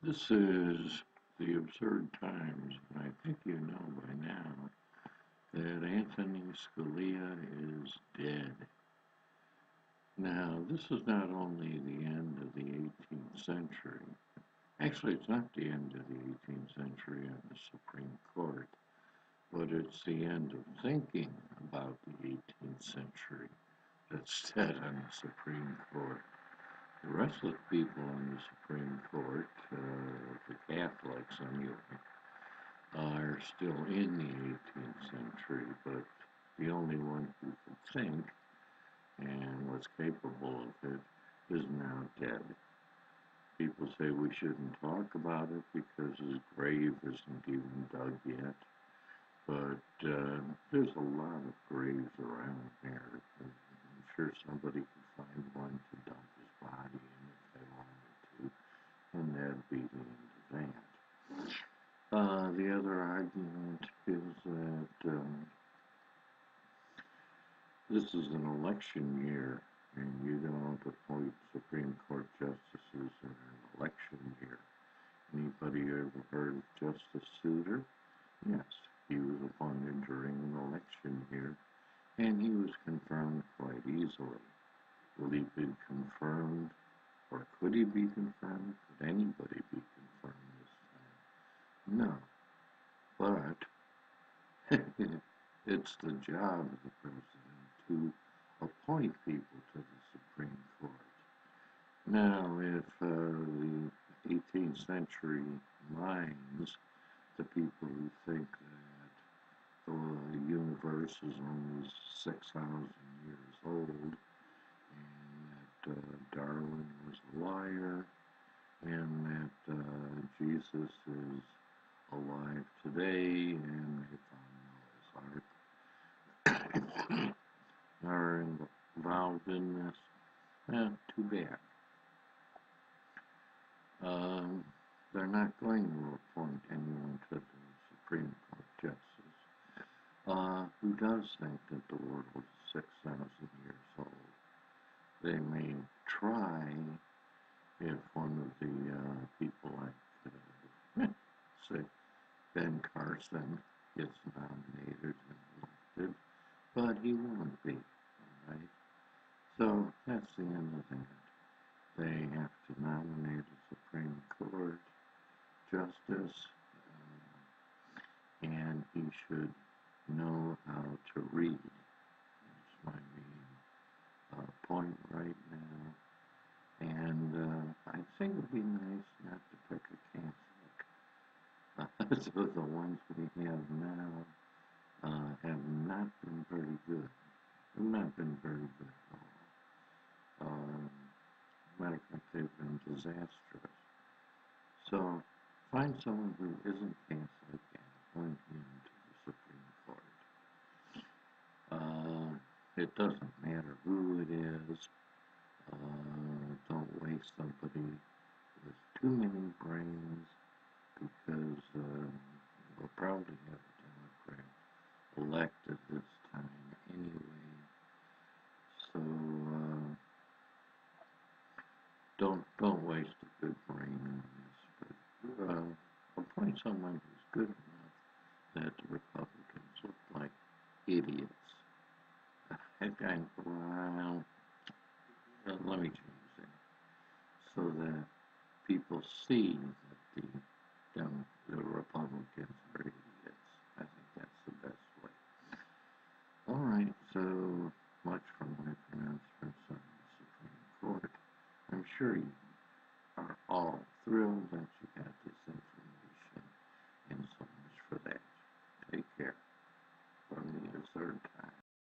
This is the absurd times, and I think you know by now that Anthony Scalia is dead. Now, this is not only the end of the 18th century. Actually, it's not the end of the 18th century in the Supreme Court, but it's the end of thinking about the 18th century that's set on the Supreme Court. The rest of the people on the Supreme Court, the Catholics anyway, are still in the 18th century, but the only one who could think and was capable of it is now dead. People say we shouldn't talk about it because his grave isn't even dug yet, but there's a lot of graves around here. I'm sure somebody could find one to dump his body in if they wanted to, and that'd be the end of that. The other argument is that this is an election year, and you don't appoint Supreme Court justices in an election year. Anybody ever heard of Justice Souter? Yes, he was appointed during an election year, and he was confirmed quite easily. Will he be confirmed, or could he be confirmed? Could anybody be confirmed this time? No, but it's the job of the president to appoint people to the Supreme Court. Now, if the 18th century minds, the people who think that the universe is only 6,000 years old, and that Darwin was a liar, and that Jesus is alive today, and they found Noah's Ark, are involved in this. Too bad. They're not going to appoint anyone to the Supreme Court justice who does think that the world is 6,000 years old. They may try if one of the people like, say, Ben Carson gets nominated and elected, but he won't be, all right? So that's the end of that. They have to nominate a Supreme Court justice, and he should know how to read. That's my main point right now. And I think it would be nice not to pick a Catholic. So the ones we have now have not been very good. Have not been very good at all. Matter of fact, they've been disastrous. So find someone who isn't Catholic and appoint him to the Supreme Court. It doesn't matter who it is. Don't waste somebody with too many brains, because we'll probably have a Democrat elected this time anyway. So don't waste a good brain on this, but appoint someone who's good enough that the Republicans look like idiots. Well, let me change that, so that people see that the Republicans are idiots. I think that's the best way. All right, so much for my pronouncements on the Supreme Court. I'm sure you are all thrilled that